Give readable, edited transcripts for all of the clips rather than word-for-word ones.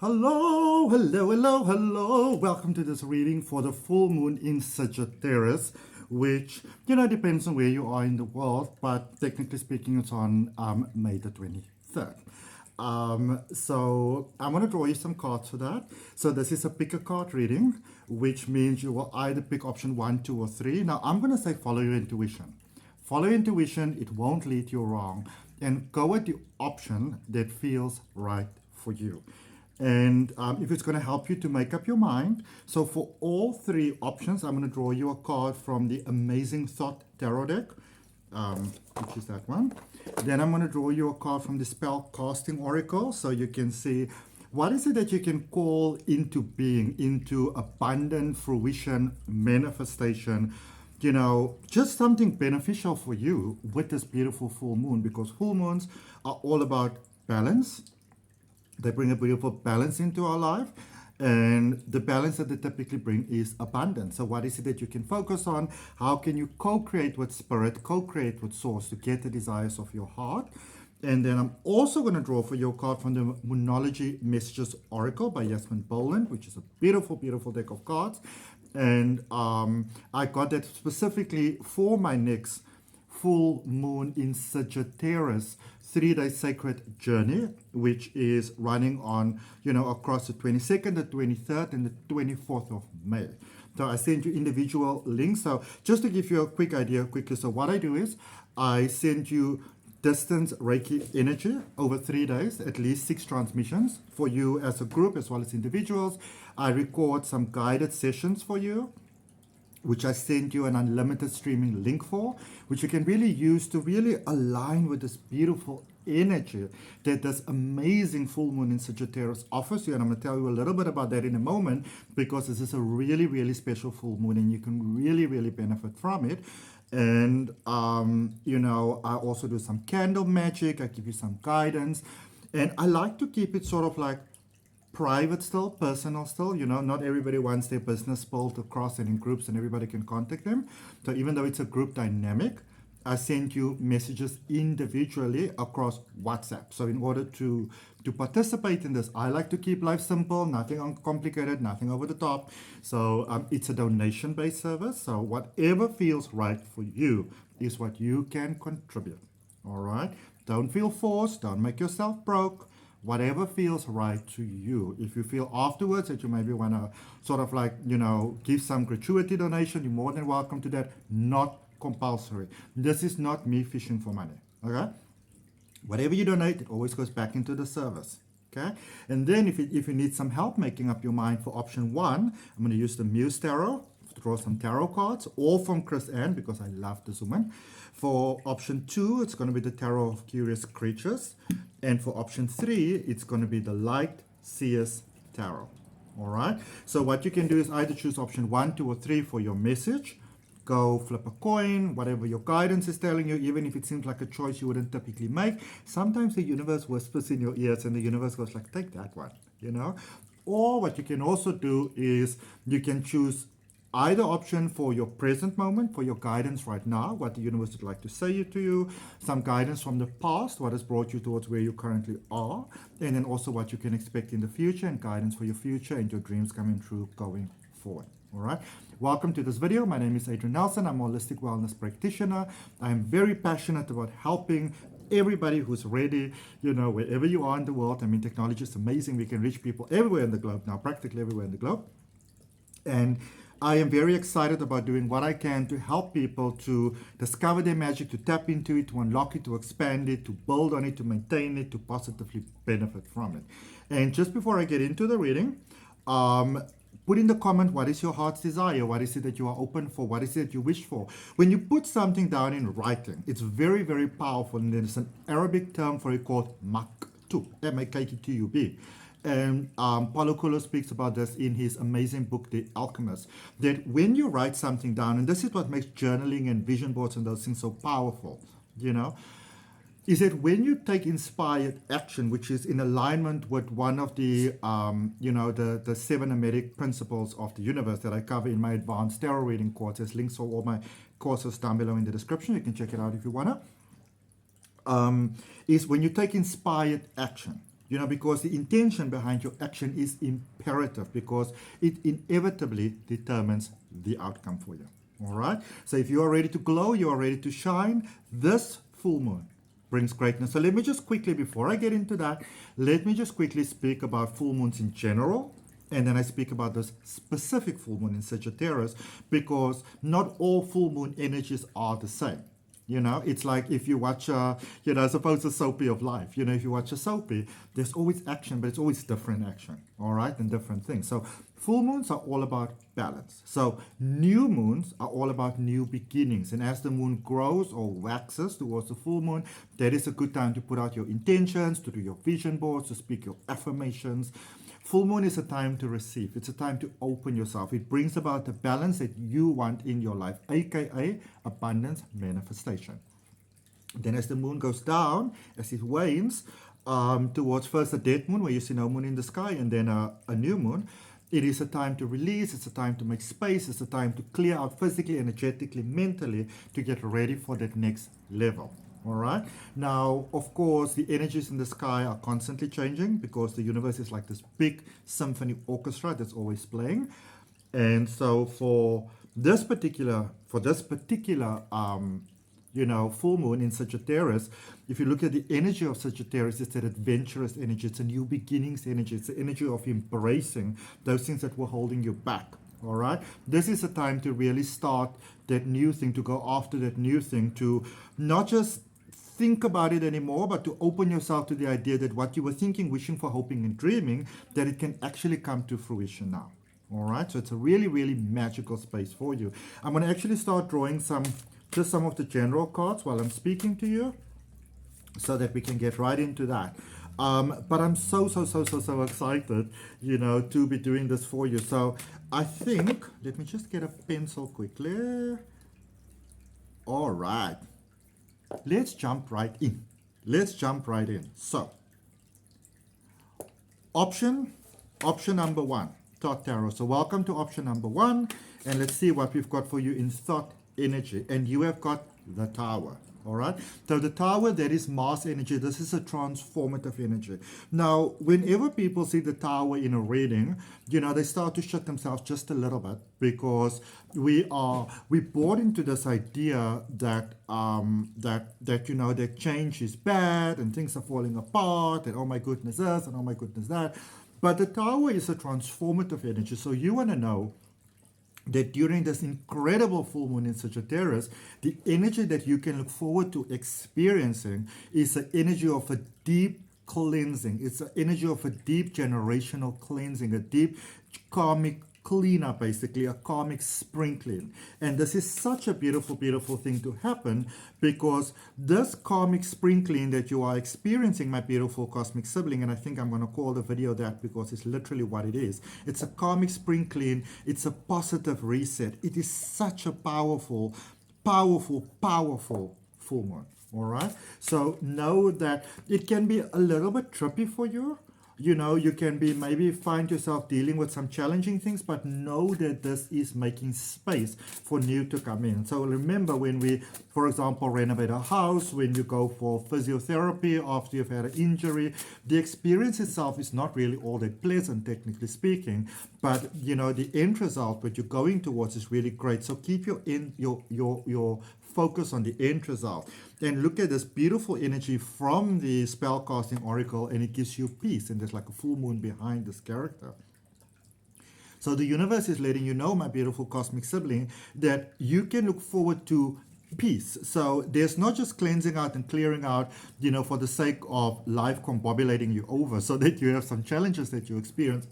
Hello, hello, hello, hello. Welcome to this reading for the full moon in Sagittarius, which, depends on where you are in the world, but technically speaking, it's on May the 23rd. So I'm going to draw you some cards for that. So this is a pick a card reading, which means you will either pick option 1, 2, or 3. Now I'm going to say follow your intuition. Follow your intuition, it won't lead you wrong. And go with the option that feels right for you. And if it's going to help you to make up your mind. So for all three options, I'm going to draw you a card from the Amazing Thought Tarot deck, which is that one. Then I'm going to draw you a card from the Spell Casting Oracle, so you can see what is it that you can call into being, into abundant fruition, manifestation, just something beneficial for you with this beautiful full moon, because full moons are all about balance. They bring a beautiful balance into our life, and the balance that they typically bring is abundance. So what is it that you can focus on? How can you co-create with spirit, co-create with source to get the desires of your heart? And then I'm also going to draw for your card from the Moonology Messages Oracle by Yasmin Boland, which is a beautiful, beautiful deck of cards. And I got that specifically for my next full moon in Sagittarius 3-day sacred journey, which is running on, across the 22nd, the 23rd, and the 24th of May. So I send you individual links. So just to give you a quick idea quickly, so what I do is I send you distance Reiki energy over 3 days, at least 6 transmissions for you as a group as well as individuals. I record some guided sessions for you, which I send you an unlimited streaming link for, which you can really use to really align with this beautiful energy that this amazing full moon in Sagittarius offers you. And I'm going to tell you a little bit about that in a moment, because this is a really, really special full moon and you can really, really benefit from it. And, I also do some candle magic. I give you some guidance. And I like to keep it sort of like private still, personal still, not everybody wants their business spilled across and in groups and everybody can contact them. So even though it's a group dynamic, I send you messages individually across WhatsApp. So in order to participate in this, I like to keep life simple, nothing complicated, nothing over the top. So it's a donation-based service. So whatever feels right for you is what you can contribute. All right? Don't feel forced. Don't make yourself broke. Whatever feels right to you. If you feel afterwards that you maybe want to sort of like, give some gratuity donation, you're more than welcome to that. Not compulsory. This is not me fishing for money. Okay? Whatever you donate, it always goes back into the service. Okay? And then if you need some help making up your mind for option 1, I'm going to use the Muse Tarot to draw some tarot cards, all from Chris Ann, because I love this woman. For option 2, it's going to be the Tarot of Curious Creatures. And for option 3, it's going to be the Light Seers Tarot. All right? So what you can do is either choose option 1, 2, or 3 for your message. Go flip a coin, whatever your guidance is telling you, even if it seems like a choice you wouldn't typically make. Sometimes the universe whispers in your ears and the universe goes like, take that one, Or what you can also do is you can choose either option for your present moment, for your guidance right now, what the universe would like to say to you, some guidance from the past, what has brought you towards where you currently are, and then also what you can expect in the future and guidance for your future and your dreams coming true going forward. All right. Welcome to this video. My name is Adrian Nelson. I'm a holistic wellness practitioner. I'm very passionate about helping everybody who's ready, wherever you are in the world. I mean, technology is amazing. We can reach people everywhere in the globe now, practically everywhere in the globe. And I am very excited about doing what I can to help people to discover their magic, to tap into it, to unlock it, to expand it, to build on it, to maintain it, to positively benefit from it. And just before I get into the reading, put in the comment, what is your heart's desire? What is it that you are open for? What is it that you wish for? When you put something down in writing, it's very, very powerful. And there's an Arabic term for it called maktub, M-A-K-T-U-B. And Paulo Coelho speaks about this in his amazing book, The Alchemist, that when you write something down, and this is what makes journaling and vision boards and those things so powerful, is that when you take inspired action, which is in alignment with one of the, the 7 hermetic principles of the universe that I cover in my advanced tarot reading course. There's links for all my courses down below in the description. You can check it out if you want to. Is when you take inspired action. because the intention behind your action is imperative, because it inevitably determines the outcome for you. All right? So if you are ready to glow, you are ready to shine, this full moon brings greatness. So let me just quickly, before I get into that, let me just quickly speak about full moons in general. And then I speak about this specific full moon in Sagittarius, because not all full moon energies are the same. It's like if you watch, I suppose a soapy of life. If you watch a soapy, there's always action, but it's always different action, all right, and different things. So full moons are all about balance. So new moons are all about new beginnings. And as the moon grows or waxes towards the full moon, that is a good time to put out your intentions, to do your vision boards, to speak your affirmations. Full moon is a time to receive. It's a time to open yourself. It brings about the balance that you want in your life, aka abundance manifestation. Then as the moon goes down, as it wanes, towards first a dead moon where you see no moon in the sky, and then a new moon, it is a time to release, it's a time to make space, it's a time to clear out physically, energetically, mentally, to get ready for that next level. All right. Now, of course, the energies in the sky are constantly changing, because the universe is like this big symphony orchestra that's always playing. And so for this particular full moon in Sagittarius, if you look at the energy of Sagittarius, it's that adventurous energy. It's a new beginnings energy. It's the energy of embracing those things that were holding you back. All right. This is a time to really start that new thing, to go after that new thing, to not just think about it anymore, but to open yourself to the idea that what you were thinking, wishing for, hoping, and dreaming, that it can actually come to fruition now. All right. So it's a really, really magical space for you. I'm going to actually start drawing some of the general cards while I'm speaking to you, so that we can get right into that. But I'm so excited, to be doing this for you. So I think, let me just get a pencil quickly. All right. Let's jump right in. So, option number 1, Thought Tarot. So welcome to option number 1, and let's see what we've got for you in thought energy. And you have got the Tower. All right. So the Tower, that is Mars energy. This is a transformative energy. Now, whenever people see the Tower in a reading, they start to shut themselves just a little bit, because we bought into this idea that that change is bad and things are falling apart, and oh my goodness this and oh my goodness that. But the Tower is a transformative energy. So you want to know that during this incredible full moon in Sagittarius, the energy that you can look forward to experiencing is the energy of a deep cleansing. It's the energy of a deep generational cleansing, a deep karmic cleanup, basically a karmic sprinkling. And this is such a beautiful thing to happen, because this karmic sprinkling that you are experiencing, my beautiful cosmic sibling, and I think I'm going to call the video that, because it's literally what it is. It's a karmic sprinkling. It's a positive reset. It is such a powerful full moon. All right. So know that it can be a little bit trippy for you. You can maybe find yourself dealing with some challenging things, but know that this is making space for new to come in. So remember, when we, for example, renovate a house, when you go for physiotherapy after you've had an injury, the experience itself is not really all that pleasant, technically speaking, but the end result that you're going towards is really great. So keep your focus on the end result, and look at this beautiful energy from the spellcasting oracle, and it gives you peace, and there's like a full moon behind this character. So the universe is letting you know, my beautiful cosmic sibling, that you can look forward to peace. So there's not just cleansing out and clearing out, for the sake of life combobulating you over, so that you have some challenges that you experience.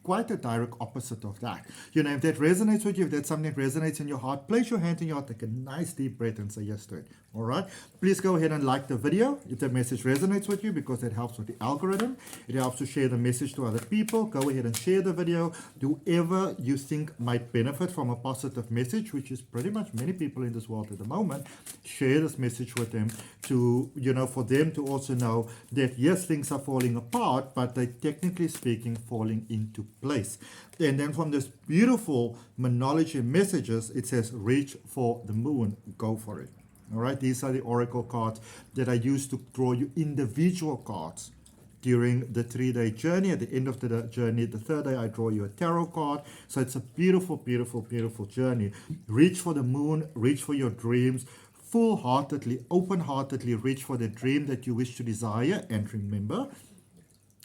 Quite a direct opposite of that. If that resonates with you, if that's something that resonates in your heart, place your hand in your heart, take a nice deep breath and say yes to it. All right. Please go ahead and like the video if the message resonates with you, because it helps with the algorithm. It helps to share the message to other people. Go ahead and share the video. Whoever you think might benefit from a positive message, which is pretty much many people in this world at the moment, share this message with them to, for them to also know that yes, things are falling apart, but they, technically speaking, falling into place. And then from this beautiful monology messages, it says, reach for the moon, go for it. All right, these are the oracle cards that I use to draw you individual cards during the 3-day journey. At the end of the journey, the 3rd day, I draw you a tarot card. So it's a beautiful, beautiful, beautiful journey. Reach for the moon, reach for your dreams, full-heartedly, open-heartedly reach for the dream that you wish to desire. And remember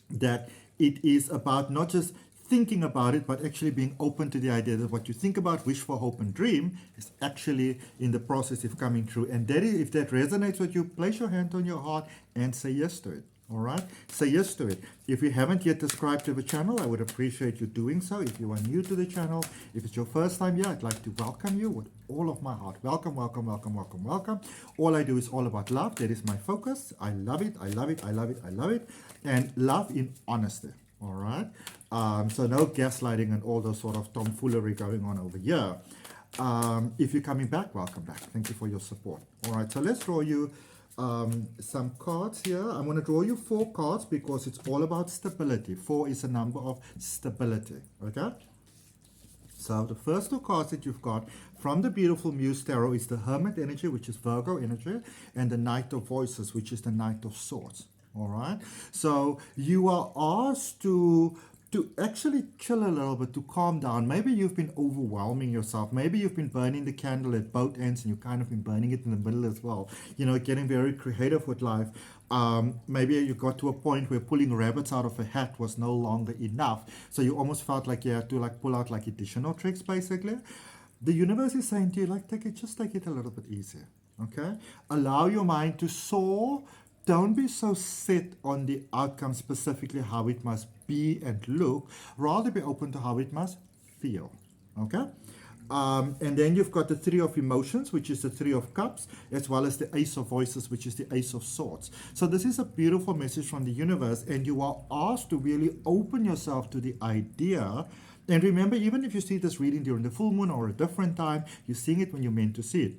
that it is about not just thinking about it, but actually being open to the idea that what you think about, wish for, hope, and dream is actually in the process of coming true. And that is, if that resonates with you, place your hand on your heart and say yes to it. All right? Say yes to it. If you haven't yet subscribed to the channel, I would appreciate you doing so. If you are new to the channel, if it's your first time here, I'd like to welcome you with all of my heart. Welcome, welcome, welcome, welcome, welcome. All I do is all about love. That is my focus. I love it. I love it. I love it. I love it. And love in honesty. All right? So no gaslighting and all those sort of tomfoolery going on over here. If you're coming back, welcome back. Thank you for your support. All right, so let's draw you some cards here. I'm going to draw you 4 cards because it's all about stability. 4 is a number of stability. Okay? So the first 2 cards that you've got from the beautiful Muse Tarot is the Hermit energy, which is Virgo energy, and the Knight of Voices, which is the Knight of Swords. All right, so you are asked to actually chill a little bit, to calm down. Maybe you've been overwhelming yourself. Maybe you've been burning the candle at both ends and you've kind of been burning it in the middle as well. You know, getting very creative with life. Maybe you got to a point where pulling rabbits out of a hat was no longer enough. So you almost felt like you had to like pull out like additional tricks basically. The universe is saying to you, like, just take it a little bit easier. Okay? Allow your mind to soar. Don't be so set on the outcome, specifically how it must be and look. Rather be open to how it must feel. Okay? And then you've got the 3 of Emotions, which is the 3 of Cups, as well as the Ace of Voices, which is the Ace of Swords. So this is a beautiful message from the universe, and you are asked to really open yourself to the idea. And remember, even if you see this reading during the full moon or a different time, you're seeing it when you're meant to see it.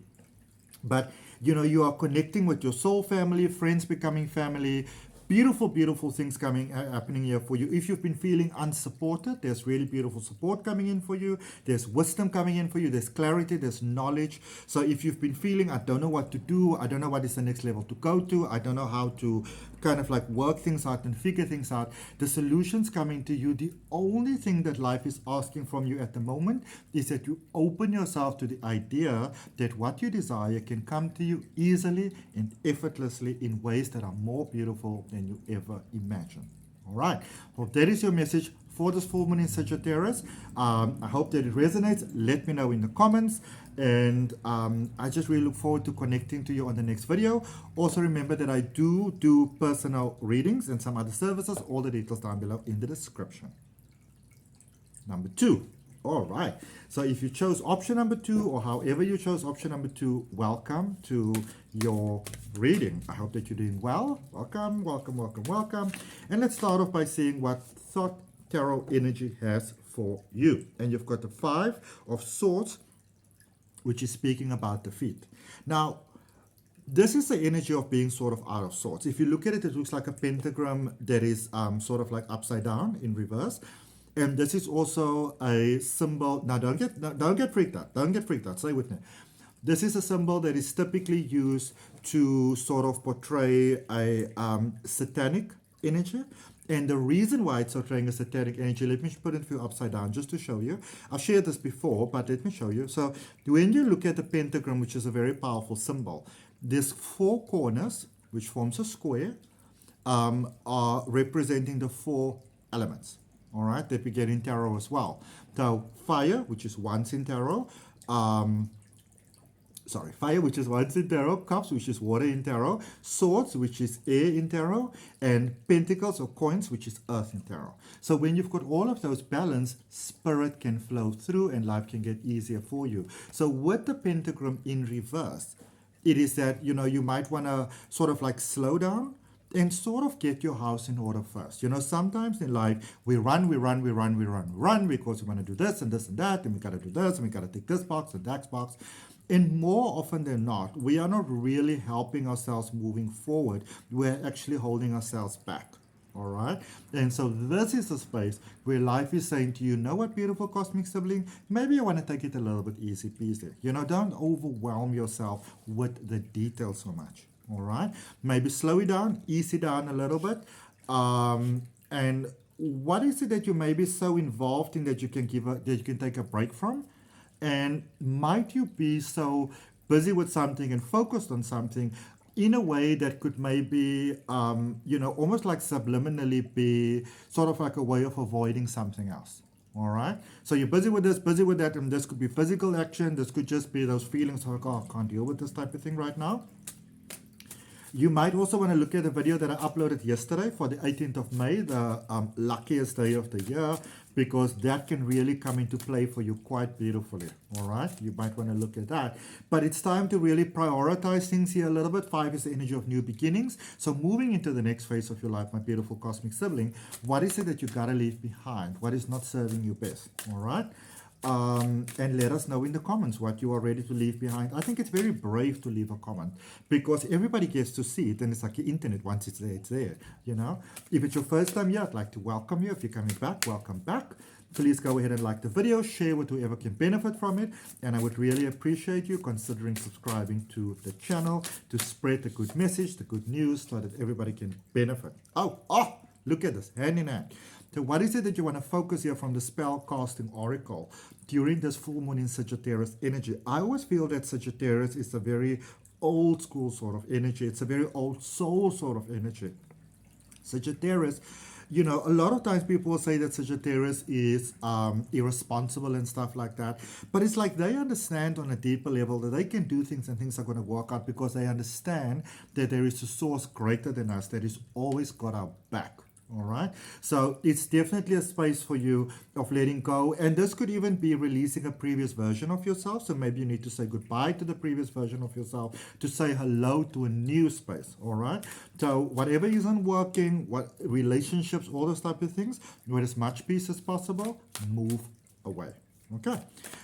But, you know, you are connecting with your soul family, friends becoming family, beautiful, beautiful things happening here for you. If you've been feeling unsupported, there's really beautiful support coming in for you. There's wisdom coming in for you. There's clarity. There's knowledge. So if you've been feeling, I don't know what to do, I don't know what is the next level to go to, I don't know how to kind of like work things out and figure things out, the solution's coming to you. The only thing that life is asking from you at the moment is that you open yourself to the idea that what you desire can come to you easily and effortlessly in ways that are more beautiful than you ever imagined. All right. Well, that is your message for this full moon in Sagittarius. I hope that it resonates. Let me know in the comments. And I just really look forward to connecting to you on the next video. Also remember that I do personal readings and some other services. All the details down below in the description. Number 2. All right. So if you chose option number 2, or however you chose option number 2, welcome to your reading. I hope that you're doing well. Welcome, welcome, welcome, welcome. And let's start off by seeing what Thought Tarot energy has for you. And you've got the 5 of Swords, which is speaking about defeat. Now, this is the energy of being sort of out of sorts. If you look at it, it looks like a pentagram that is sort of like upside down in reverse. And this is also a symbol. Now, don't get freaked out. Don't get freaked out. Stay with me. This is a symbol that is typically used to sort of portray a satanic energy. And the reason why it's portraying a satanic energy, let me put it for you upside down just to show you. I've shared this before, but let me show you. So when you look at the pentagram, which is a very powerful symbol, there's 4 corners, which forms a square, are representing the 4 elements. All right, that we get in tarot as well. So fire, which is once in tarot, fire, which is once in tarot, cups, which is water in tarot, swords, which is air in tarot, and pentacles or coins, which is earth in tarot. So when you've got all of those balanced, spirit can flow through and life can get easier for you. So with the pentagram in reverse, it is that, you know, you might want to sort of like slow down and sort of get your house in order first. You know, sometimes in life, we run because we want to do this and this and that, and we got to do this, and we got to tick this box and that box. And more often than not, we are not really helping ourselves moving forward. We're actually holding ourselves back. All right? And so this is a space where life is saying to you, know what, beautiful cosmic sibling? Maybe you want to take it a little bit easy peasy. You know, don't overwhelm yourself with the details so much. All right, maybe slow it down, ease it down a little bit. And what is it that you may be so involved in that you can that you can take a break from? And might you be so busy with something and focused on something in a way that could maybe, almost like subliminally be sort of like a way of avoiding something else? All right. So you're busy with this, busy with that, and this could be physical action. This could just be those feelings of, like, oh, I can't deal with this type of thing right now. You might also want to look at the video that I uploaded yesterday for the 18th of May, the luckiest day of the year, because that can really come into play for you quite beautifully. All right, you might want to look at that. But it's time to really prioritize things here a little bit. 5 is the energy of new beginnings. So moving into the next phase of your life, my beautiful cosmic sibling, what is it that you got to leave behind? What is not serving you best? All right. And let us know in the comments what you are ready to leave behind. I think it's very brave to leave a comment because everybody gets to see it, and it's like the internet. Once it's there, it's there. If it's your first time here, I'd like to welcome you. If you're coming back, welcome back. Please go ahead and like the video, share with whoever can benefit from it, and I would really appreciate you considering subscribing to the channel to spread the good message, the good news, so that everybody can benefit. Oh, look at this, hand in hand. So what is it that you want to focus here from the spell casting oracle during this full moon in Sagittarius energy? I always feel that Sagittarius is a very old school sort of energy. It's a very old soul sort of energy. Sagittarius, a lot of times people will say that Sagittarius is irresponsible and stuff like that. But it's like they understand on a deeper level that they can do things and things are going to work out because they understand that there is a source greater than us that is always got our back. All right, so it's definitely a space for you of letting go, and this could even be releasing a previous version of yourself. So maybe you need to say goodbye to the previous version of yourself to say hello to a new space. All right, so whatever isn't working, what relationships, all those type of things, with as much peace as possible, move away. Okay,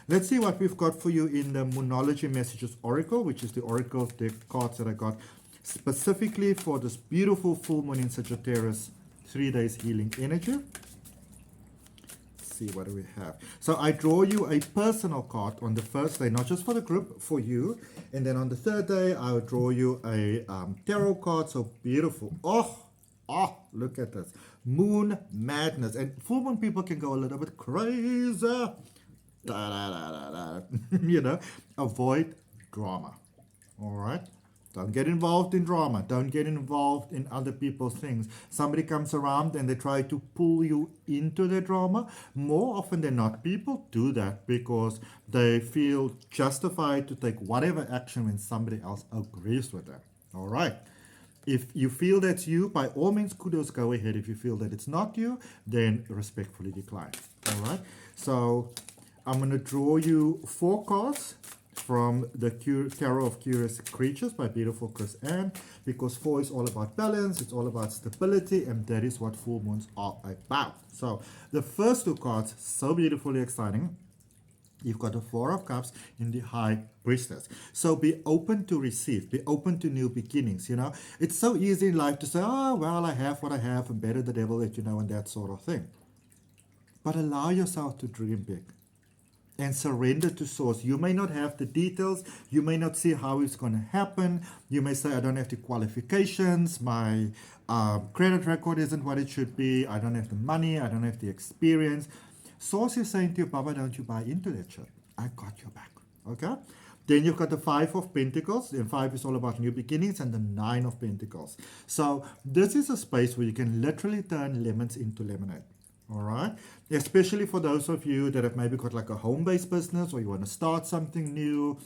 let's see what we've got for you in the Moonology Messages Oracle, which is the Oracle deck cards that I got specifically for this beautiful full moon in Sagittarius 3 days healing energy. Let's see, what do we have? So I draw you a personal card on the first day, not just for the group, for you. And then on the third day, I'll draw you a tarot card. So beautiful. Oh, look at this. Moon Madness. And full moon people can go a little bit crazy. Avoid drama. All right. Don't get involved in drama. Don't get involved in other people's things. Somebody comes around and they try to pull you into the drama. More often than not, people do that because they feel justified to take whatever action when somebody else agrees with them. All right. If you feel that's you, by all means, kudos, go ahead. If you feel that it's not you, then respectfully decline. All right. So I'm going to draw you 4 cards from the Tarot of Curious Creatures by beautiful Chris Ann, because 4 is all about balance, it's all about stability, and that is what full moons are about. So the first 2 cards, so beautifully exciting. You've got the 4 of Cups in the High Priestess. So be open to receive, be open to new beginnings. It's so easy in life to say, oh, well, I have what I have and better the devil that and that sort of thing. But allow yourself to dream big and surrender to source. You may not have the details. You may not see how it's going to happen. You may say, I don't have the qualifications. My credit record isn't what it should be. I don't have the money. I don't have the experience. Source is saying to you, Baba, don't you buy into that shit. I got your back. Okay? Then you've got the 5 of Pentacles. And 5 is all about new beginnings, and the 9 of Pentacles. So this is a space where you can literally turn lemons into lemonade. All right, especially for those of you that have maybe got like a home-based business, or you want to start something new,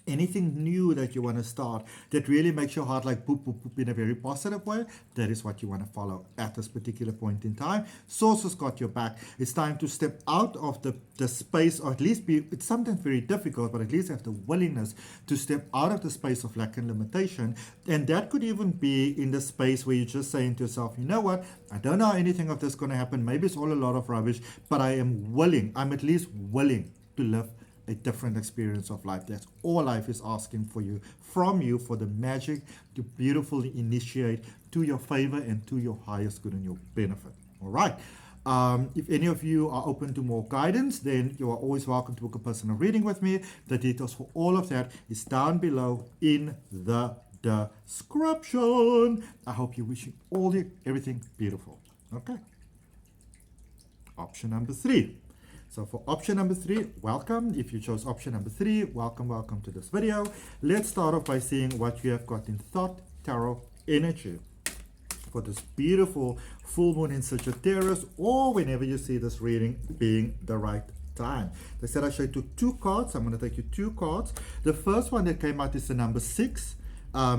anything new that you want to start that really makes your heart like boop, boop, boop in a very positive way. That is what you want to follow at this particular point in time. Source has got your back. It's time to step out of the space, or at least it's sometimes very difficult, but at least have the willingness to step out of the space of lack and limitation. And that could even be in the space where you're just saying to yourself, you know what, I don't know anything of this going to happen. Maybe it's all a lot of rubbish, but I am willing, I'm at least willing to live a different experience of life. That's all life is asking from you, for the magic to beautifully initiate to your favor and to your highest good and your benefit. All right. If any of you are open to more guidance, then you are always welcome to book a personal reading with me. The details for all of that is down below in the description. I hope you wish you everything beautiful. Okay. Option number 3. So for option number 3, welcome. If you chose option number 3, welcome to this video. Let's start off by seeing what you have got in Thought Tarot energy for this beautiful full moon in Sagittarius, or whenever you see this reading being the right time. They said I should took 2 cards. I'm going to take you 2 cards. The first one that came out is the number 6,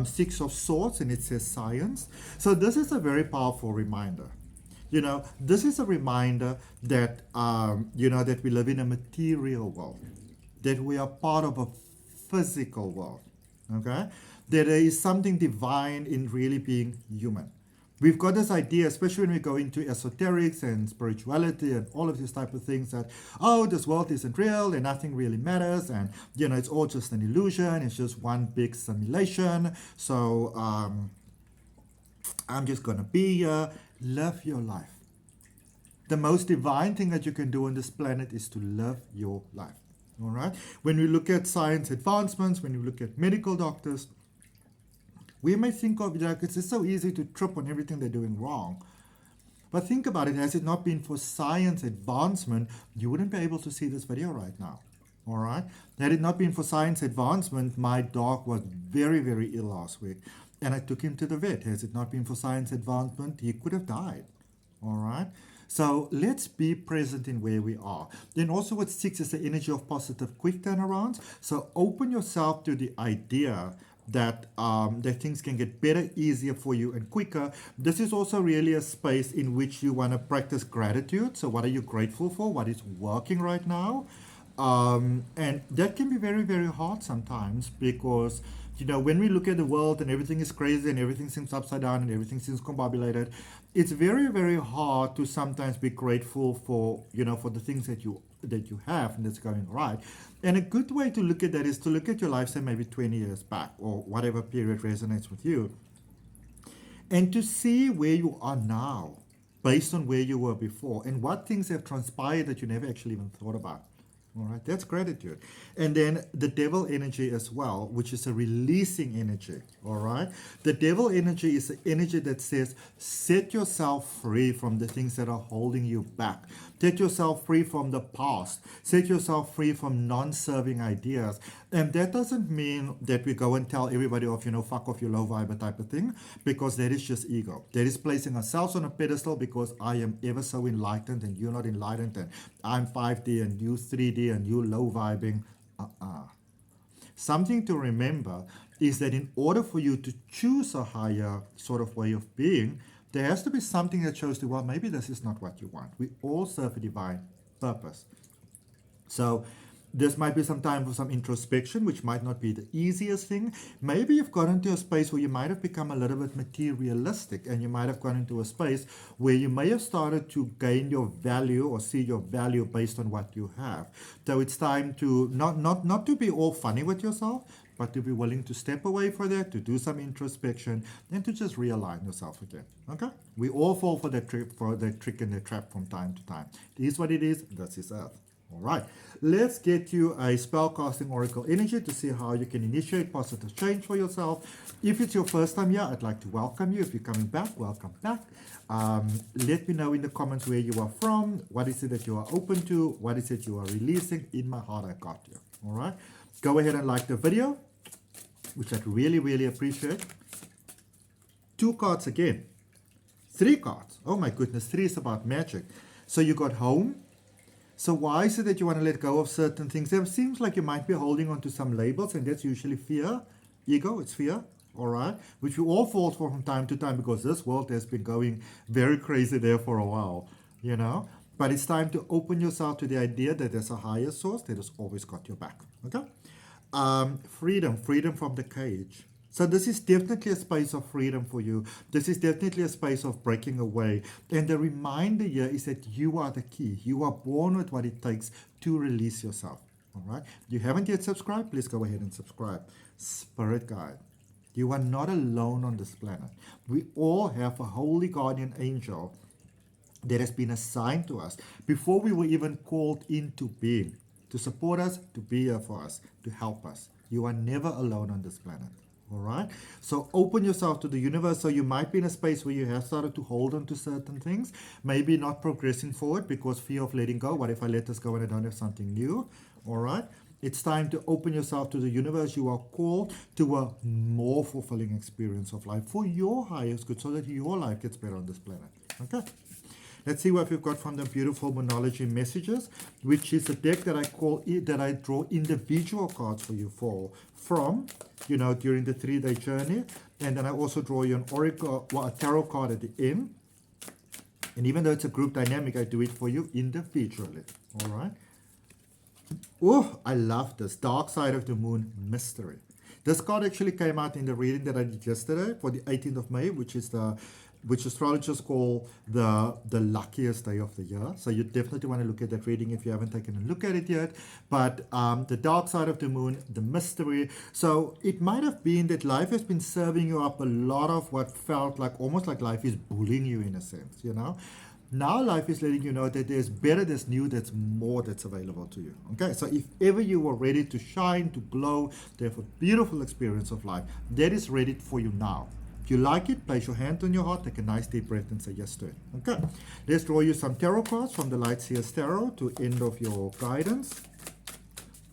6 of Swords, and it says Science. So this is a very powerful reminder. This is a reminder that, that we live in a material world, that we are part of a physical world, okay? That there is something divine in really being human. We've got this idea, especially when we go into esoterics and spirituality and all of these type of things, that, oh, this world isn't real and nothing really matters, and, it's all just an illusion, it's just one big simulation, so I'm just going to be here. Live your life. The most divine thing that you can do on this planet is to live your life. All right? When we look at science advancements, when we look at medical doctors, we may think of it like it's just so easy to trip on everything they're doing wrong. But think about it, has it not been for science advancement, you wouldn't be able to see this video right now. All right? Had it not been for science advancement, my dog was very, very ill last week. And I took him to the vet. Has it not been for science advancement, he could have died. All right? So let's be present in where we are. Then also with 6 is the energy of positive quick turnarounds. So open yourself to the idea that that things can get better, easier for you and quicker. This is also really a space in which you want to practice gratitude. So what are you grateful for? What is working right now? And that can be very, very hard sometimes because when we look at the world and everything is crazy and everything seems upside down and everything seems combobulated, it's very, very hard to sometimes be grateful for, for the things that you have and that's going right. And a good way to look at that is to look at your life, say maybe 20 years back or whatever period resonates with you, and to see where you are now based on where you were before and what things have transpired that you never actually even thought about. All right, that's gratitude. And then the devil energy as well, which is a releasing energy. All right, the devil energy is the energy that says set yourself free from the things that are holding you back. Set yourself free from the past. Set yourself free from non-serving ideas. And that doesn't mean that we go and tell everybody off, fuck off, you low vibe type of thing, because that is just ego. That is placing ourselves on a pedestal because I am ever so enlightened and you're not enlightened, and I'm 5D and you 3D and you low vibing. Something to remember is that in order for you to choose a higher sort of way of being, there has to be something that shows you, well, maybe this is not what you want. We all serve a divine purpose. So this might be some time for some introspection, which might not be the easiest thing. Maybe you've got into a space where you might have become a little bit materialistic, and you might have gone into a space where you may have started to gain your value or see your value based on what you have. So it's time to not to be all funny with yourself, but to be willing to step away for that, to do some introspection, and to just realign yourself again. Okay? We all fall for that trick and that trap from time to time. It is what it is. That's his earth. All right, let's get you a spellcasting oracle energy to see how you can initiate positive change for yourself. If it's your first time here, I'd like to welcome you. If you're coming back, welcome back. Let me know in the comments where you are from. What is it that you are open to? What is it you are releasing? In my heart, I got you. All right, go ahead and like the video, which I'd really, really appreciate. 2 cards again. 3 cards. Oh my goodness, 3 is about magic. So you got home. So why is it that you want to let go of certain things? It seems like you might be holding on to some labels, and that's usually fear. Ego, it's fear, all right? Which we all fall for from time to time because this world has been going very crazy there for a while, But it's time to open yourself to the idea that there's a higher source that has always got your back, okay? Freedom from the cage. So this is definitely a space of freedom for you. This is definitely a space of breaking away. And the reminder here is that you are the key. You are born with what it takes to release yourself. All right? If you haven't yet subscribed, please go ahead and subscribe. Spirit guide. You are not alone on this planet. We all have a holy guardian angel that has been assigned to us before we were even called into being, to support us, to be here for us, to help us. You are never alone on this planet. All right. So open yourself to the universe. So you might be in a space where you have started to hold on to certain things, maybe not progressing forward because fear of letting go. What if I let this go and I don't have something new? All right. It's time to open yourself to the universe. You are called to a more fulfilling experience of life for your highest good so that your life gets better on this planet. Okay. Let's see what we've got from the beautiful Monology messages, which is a deck that I draw individual cards for you from, during the 3-day journey. And then I also draw you an oracle, a tarot card at the end. And even though it's a group dynamic, I do it for you individually. All right. Oh, I love this. Dark Side of the Moon Mystery. This card actually came out in the reading that I did yesterday for the 18th of May, which astrologers call the luckiest day of the year. So you definitely want to look at that reading if you haven't taken a look at it yet. But the dark side of the moon, the mystery. So it might have been that life has been serving you up a lot of what felt like almost like life is bullying you in a sense, Now life is letting you know that there's better, there's new, there's more that's available to you. Okay, so if ever you are ready to shine, to glow, to have a beautiful experience of life, that is ready for you now. If you like it, place your hand on your heart, take a nice deep breath and say yes to it. Okay, let's draw you some tarot cards from the Light Seers Tarot to end of your guidance.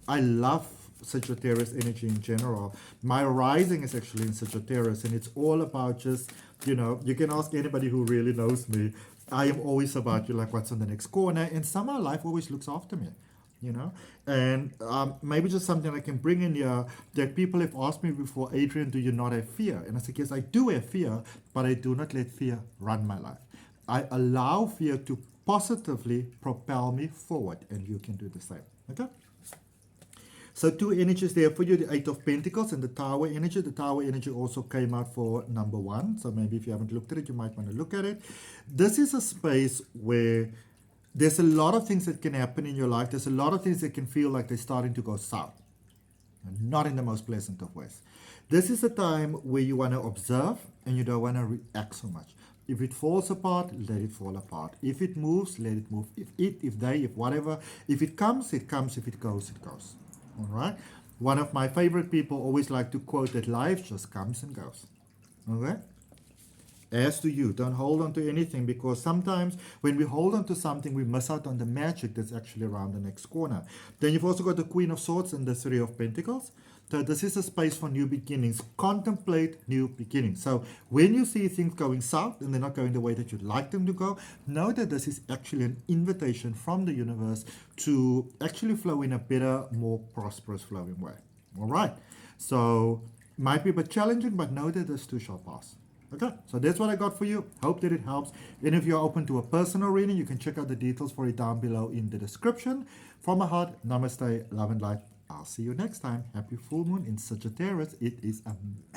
I love Sagittarius energy in general. My rising is actually in Sagittarius, and it's all about just, you can ask anybody who really knows me. I am always about like what's on the next corner, and somehow life always looks after me, and maybe just something I can bring in here that people have asked me before, Adrian, do you not have fear? And I said, yes, I do have fear, but I do not let fear run my life. I allow fear to positively propel me forward, and you can do the same. Okay. So 2 energies there for you, the 8 of Pentacles and the Tower energy. The Tower energy also came out for number 1. So maybe if you haven't looked at it, you might want to look at it. This is a space where there's a lot of things that can happen in your life. There's a lot of things that can feel like they're starting to go south. And not in the most pleasant of ways. This is a time where you want to observe and you don't want to react so much. If it falls apart, let it fall apart. If it moves, let it move. If whatever. If it comes, it comes. If it goes, it goes. All right. One of my favorite people always like to quote that life just comes and goes. Okay. As to you, don't hold on to anything, because sometimes when we hold on to something, we miss out on the magic that's actually around the next corner. Then you've also got the Queen of Swords and the 3 of Pentacles. So this is a space for new beginnings. Contemplate new beginnings. So when you see things going south and they're not going the way that you'd like them to go, know that this is actually an invitation from the universe to actually flow in a better, more prosperous flowing way. All right. So might be a bit challenging, but know that this too shall pass. Okay, so that's what I got for you. Hope that it helps. And if you're open to a personal reading, you can check out the details for it down below in the description. From my heart, namaste, love and light. I'll see you next time. Happy full moon in Sagittarius. It is amazing.